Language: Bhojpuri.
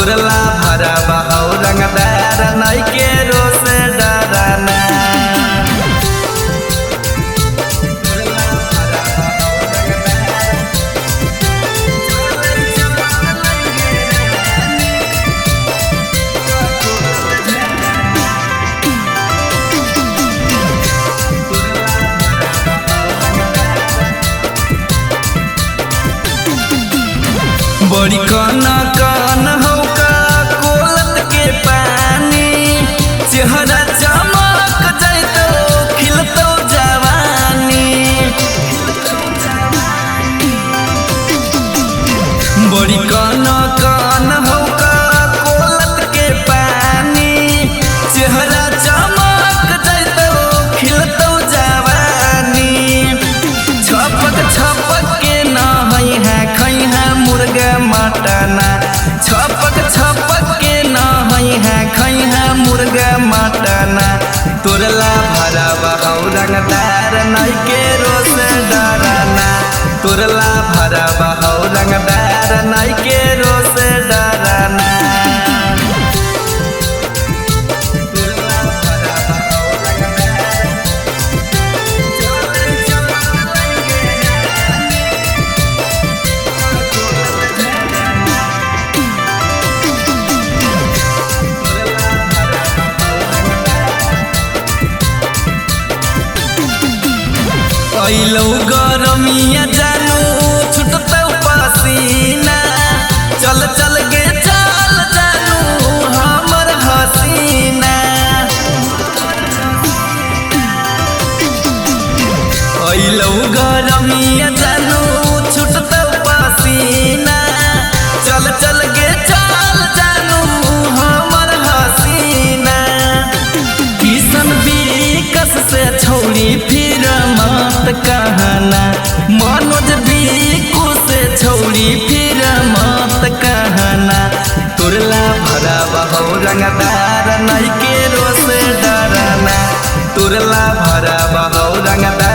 तुरला भरा बहाव रंगदार नहीं के रोस डराना। बड़ी कन कन होका कोलत के पानी, चेहरा चमक जाइतो खिलतो जवानी। बड़ी कन कन होका कोलत के पानी, चेहरा चमक जाइतो खिलतो जवानी। छपक छपक के न है खई है मुर्गा मटना, छपक छपक के न है खई है मुर्गा मटना। तुरला भरा बहाव रंगदार नहीं के रोस डराना। तुरला भरा बहाव रंगदार नहीं के रोस डराना। अइलौ गरमिया जानू छुटतौ पसीना, चल चल गे चल जानू हमर हसीना। अइलौ गरमिया जानू छुटतौ पसीना, चल चल गे चल जानू हमर हसीना। किसन विकस से छोड़ी फिर मत कहना, मनोज बिकू से छोड़ी फिर मत कहना। तुरला भरा बहाव रंगदार नहीं के रोस डराना। तुरला भरा बहाव रंगदार